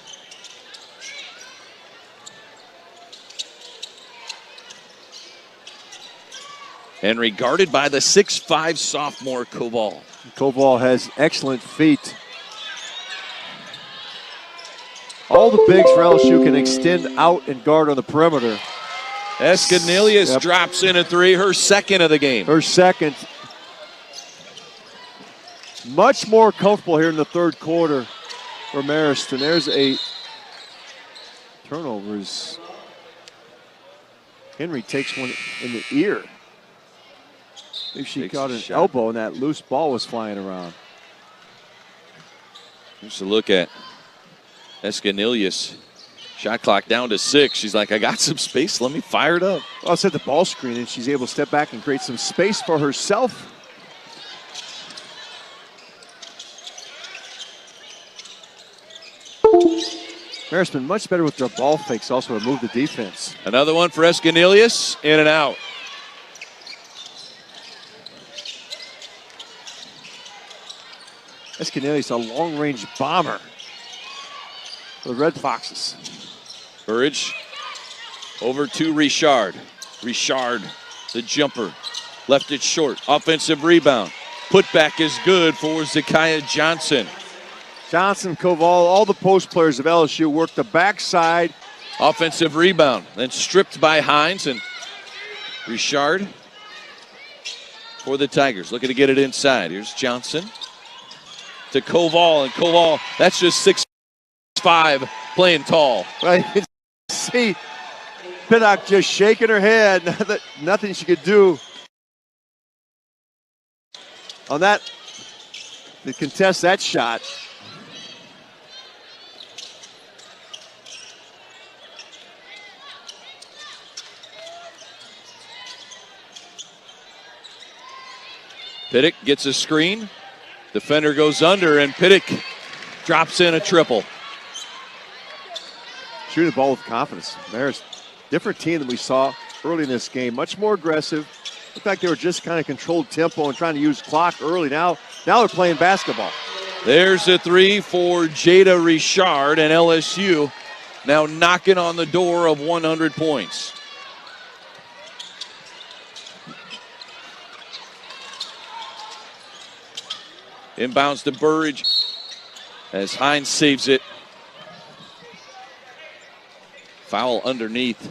Henry guarded by the 6'5" sophomore Koval. Koval has excellent feet. All the bigs for LSU can extend out and guard on the perimeter. Escanillas drops in a 3, her second of the game. Her second. Much more comfortable here in the third quarter for Marist. And there's a turnovers. Henry takes one in the ear. Maybe she caught an elbow and that loose ball was flying around. Just a look at Escanillas. Shot clock down to 6. She's like, I got some space. Let me fire it up. Well, it's at the ball screen, and she's able to step back and create some space for herself. Marist's been much better with their ball fakes also to move the defense. Another one for Escanillas. In and out. Escanillas, a long-range bomber for the Red Foxes. Burridge over to Richard. Richard, the jumper, left it short. Offensive rebound. Putback is good for Zakiya Johnson. Johnson, Koval, all the post players of LSU work the backside. Offensive rebound, then stripped by Hines, and Richard for the Tigers. Looking to get it inside. Here's Johnson to Koval, and Koval, that's just 6'5", playing tall. Well, you can see Piddock just shaking her head. Nothing she could do on that to contest that shot. Piddick gets a screen. Defender goes under, and Piddick drops in a triple. Shooting the ball with confidence. Marist, different team than we saw early in this game. Much more aggressive. Looked like they were just kind of controlled tempo and trying to use clock early. Now they're playing basketball. There's a three for Jada Richard, and LSU now knocking on the door of 100 points. Inbounds to Burridge as Hines saves it. Foul underneath.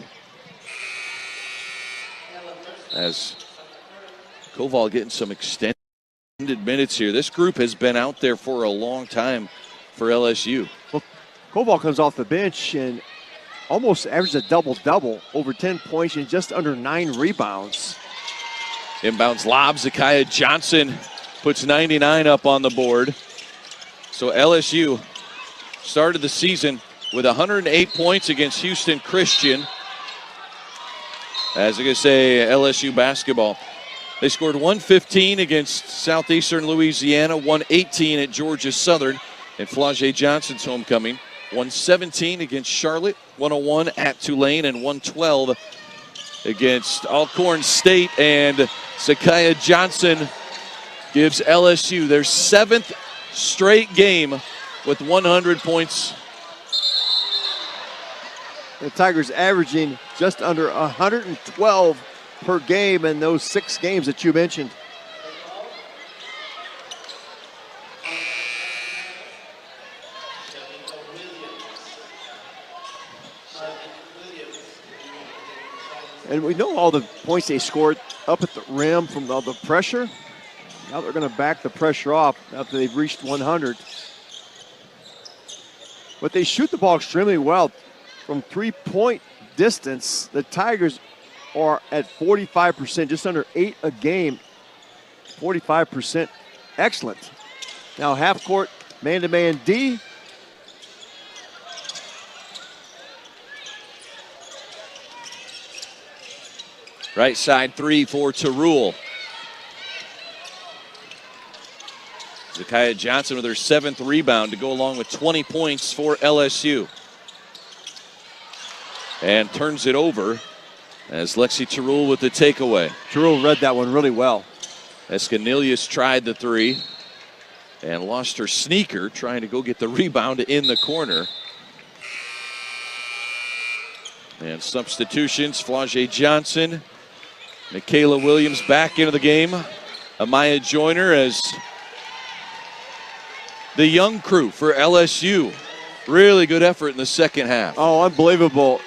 As Koval getting some extended minutes here. This group has been out there for a long time for LSU. Well, Koval comes off the bench and almost averages a double-double, over 10 points and just under 9 rebounds. Inbounds lob. Zakiah Johnson puts 99 up on the board. So LSU started the season with 108 points against Houston Christian. As I can say, LSU basketball. They scored 115 against Southeastern Louisiana, 118 at Georgia Southern, and Flau'jae Johnson's homecoming. 117 against Charlotte, 101 at Tulane, and 112 against Alcorn State. And Zakiah Johnson gives LSU their 7th straight game with 100 points. The Tigers averaging just under 112 per game in those 6 games that you mentioned. And we know all the points they scored up at the rim from all the pressure. Now they're going to back the pressure off after they've reached 100. But they shoot the ball extremely well. From 3-point distance, the Tigers are at 45%, just under 8 a game. 45%, excellent. Now half court, man-to-man D. Right side three for Tarul. Zakiah Johnson with her 7th rebound to go along with 20 points for LSU. And turns it over as Lexi Tarul with the takeaway. Tarul read that one really well. Escanillas tried the three and lost her sneaker trying to go get the rebound in the corner. And substitutions, Flau'jae Johnson, Michaela Williams back into the game. Amaya Joyner as the young crew for LSU. Really good effort in the second half. Oh, unbelievable.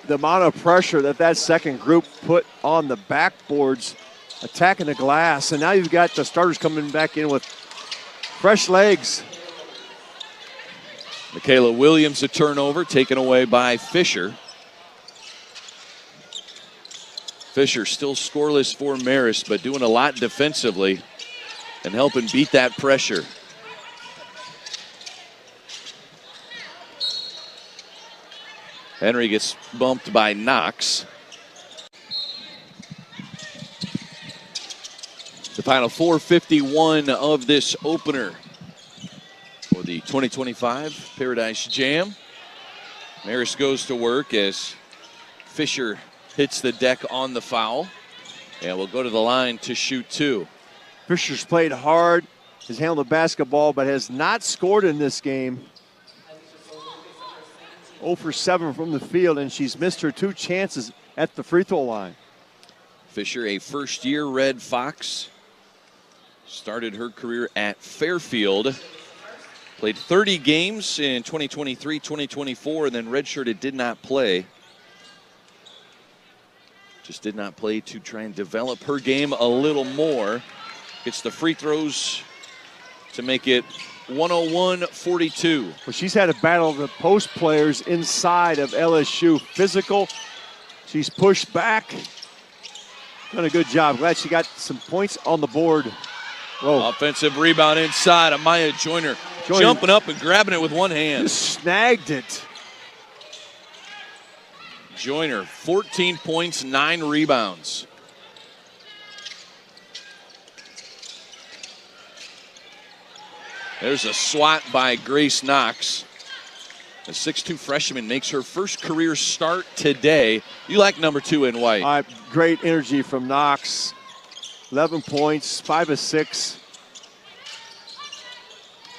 The amount of pressure that second group put on the backboards, attacking the glass. And now you've got the starters coming back in with fresh legs. Michaela Williams, a turnover taken away by Fisher. Fisher still scoreless for Marist, but doing a lot defensively and helping beat that pressure. Henry gets bumped by Knox. The final 4:51 of this opener for the 2025 Paradise Jam. Marist goes to work as Fisher hits the deck on the foul. And will go to the line to shoot 2. Fisher's played hard, has handled the basketball, but has not scored in this game. 0 for 7 from the field, and she's missed her 2 chances at the free throw line. Fisher, a first-year Red Fox, started her career at Fairfield. Played 30 games in 2023-2024, and then redshirted, did not play. Just did not play to try and develop her game a little more. Gets the free throws to make it 101-42. Well, she's had a battle of the post players inside of LSU. Physical. She's pushed back. Done a good job. Glad she got some points on the board. Whoa. Offensive rebound inside. Amaya Joyner jumping up and grabbing it with one hand. Just snagged it. Joyner, 14 points, 9 rebounds. There's a swat by Grace Knox. The 6'2 freshman makes her first career start today. You like number 2 in white. Great energy from Knox. 11 points, 5 of 6.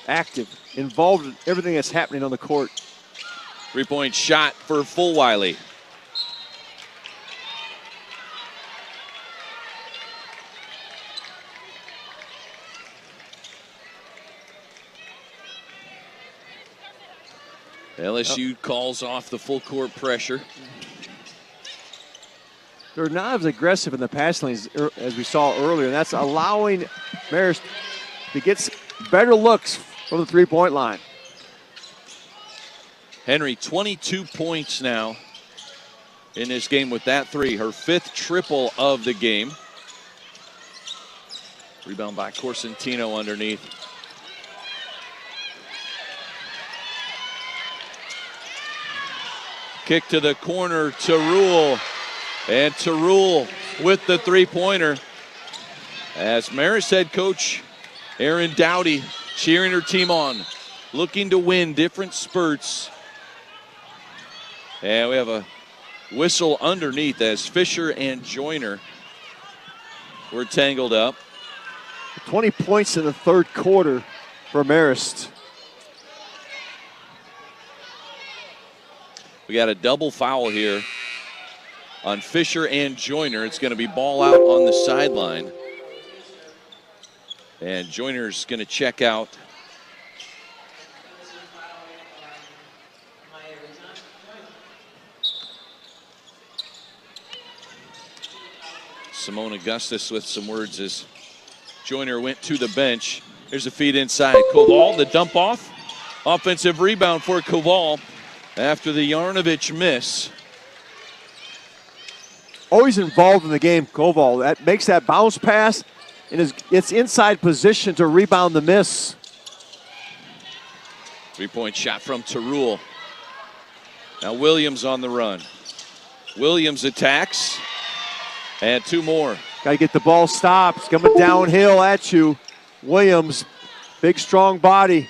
Active, involved in everything that's happening on the court. 3-point shot for Fulwiley. LSU calls off the full court pressure. They're not as aggressive in the pass lanes as we saw earlier, and that's allowing Marist to get better looks from the three-point line. Henry, 22 points now in this game with that 3. Her 5th triple of the game. Rebound by Corsentino underneath. Kick to the corner, Tarul. And Tarul with the 3-pointer. As Marist head coach Aaron Dowdy cheering her team on, looking to win different spurts. And we have a whistle underneath as Fisher and Joyner were tangled up. 20 points in the third quarter for Marist. We got a double foul here on Fisher and Joyner. It's going to be ball out on the sideline. And Joyner's going to check out. Simone Augustus with some words as Joyner went to the bench. Here's a feed inside. Koval, the dump off. Offensive rebound for Koval after the Yarnovich miss. Always involved in the game, Koval. That makes that bounce pass, and it's inside position to rebound the miss. 3-point shot from Tarul. Now Williams on the run. Williams attacks, and 2 more. Got to get the ball stopped. It's coming downhill at you. Williams, big, strong body.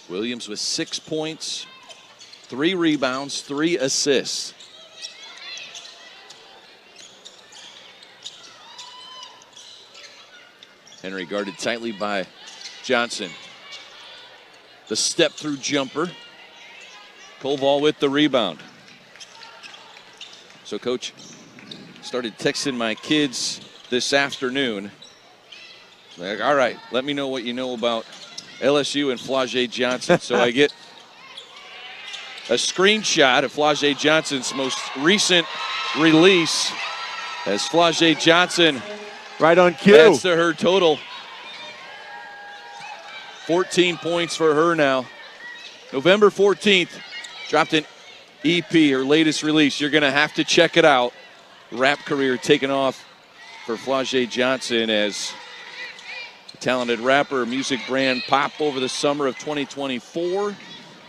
Williams with 6 points, 3 rebounds, 3 assists. Henry guarded tightly by Johnson. The step-through jumper. Koval with the rebound. So, Coach, started texting my kids this afternoon. Like, all right, let me know what you know about LSU and Flau'jae Johnson. So I get a screenshot of Flau'jae Johnson's most recent release as Flau'jae Johnson right on cue. adds to her total. 14 points for her now. November 14th, dropped an EP, her latest release. You're going to have to check it out. Rap career taken off for Flau'jae Johnson as a talented rapper, music brand pop over the summer of 2024.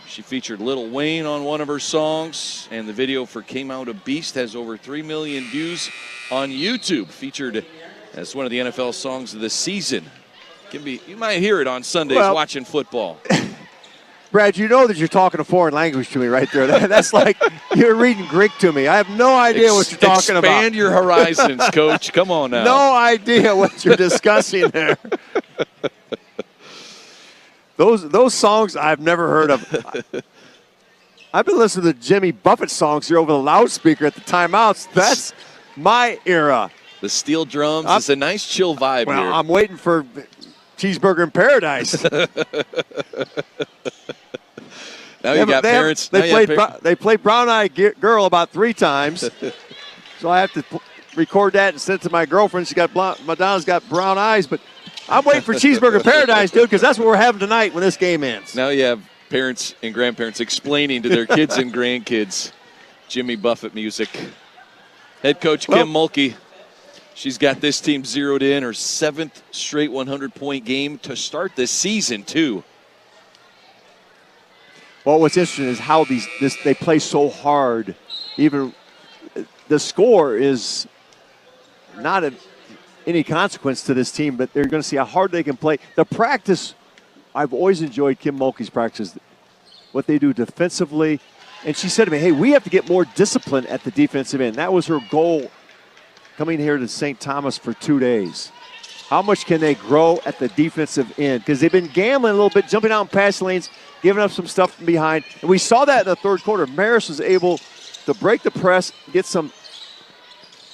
She featured Lil Wayne on one of her songs, and the video for Came Out a Beast has over 3 million views on YouTube. Featured as one of the NFL songs of the season. You might hear it on Sundays watching football. Brad, you know that you're talking a foreign language to me right there. That's like you're reading Greek to me. I have no idea what you're talking about. Expand your horizons, Coach. Come on now. No idea what you're discussing there. Those songs I've never heard of. I've been listening to Jimmy Buffett songs here over the loudspeaker at the timeouts. That's my era. The steel drums. It's a nice chill vibe here. I'm waiting for Cheeseburger in Paradise. Now you got parents. They played Brown Eyed Girl about 3 times. So I have to record that and send it to my girlfriend. Madonna's got brown eyes, but I'm waiting for Cheeseburger in Paradise, dude, because that's what we're having tonight when this game ends. Now you have parents and grandparents explaining to their kids and grandkids Jimmy Buffett music. Head coach Kim Mulkey. She's got this team zeroed in, her 7th straight 100-point game to start the season, too. Well, what's interesting is how they play so hard. Even the score is not any consequence to this team, but they're going to see how hard they can play. The practice, I've always enjoyed Kim Mulkey's practice, what they do defensively. And she said to me, hey, we have to get more discipline at the defensive end. That was her goal coming here to St. Thomas for 2 days. How much can they grow at the defensive end? Because they've been gambling a little bit, jumping out in pass lanes, giving up some stuff from behind. And we saw that in the third quarter. Marist was able to break the press, get some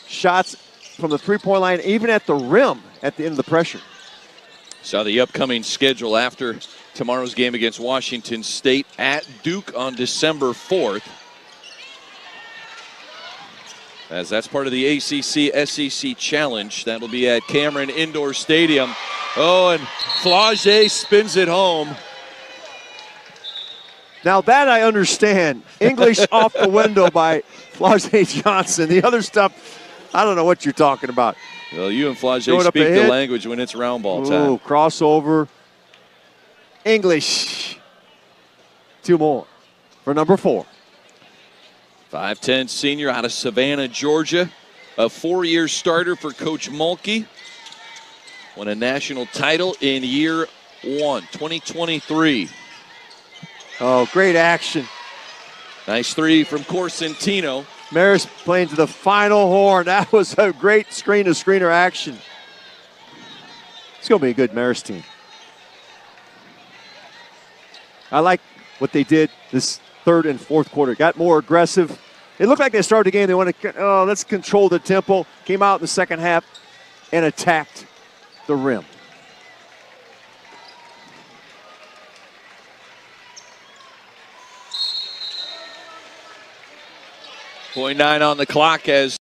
shots from the three-point line, even at the rim at the end of the pressure. So the upcoming schedule after tomorrow's game against Washington State at Duke on December 4th. As that's part of the ACC SEC Challenge. That'll be at Cameron Indoor Stadium. Oh, and Flage spins it home. Now that I understand. English off the window by Flage Johnson. The other stuff, I don't know what you're talking about. Well, you and Flage speak the language when it's round ball time. Ooh, crossover. English. 2 more for number 4. 5'10" senior out of Savannah, Georgia. A 4-year starter for Coach Mulkey. Won a national title in year 1, 2023. Oh, great action. Nice 3 from Corsentino. Marist playing to the final horn. That was a great screen-to-screener action. It's going to be a good Marist team. I like what they did this third and fourth quarter. Got more aggressive. It looked like they started the game. They wanted to, let's control the tempo. Came out in the second half and attacked the rim. .9 on the clock as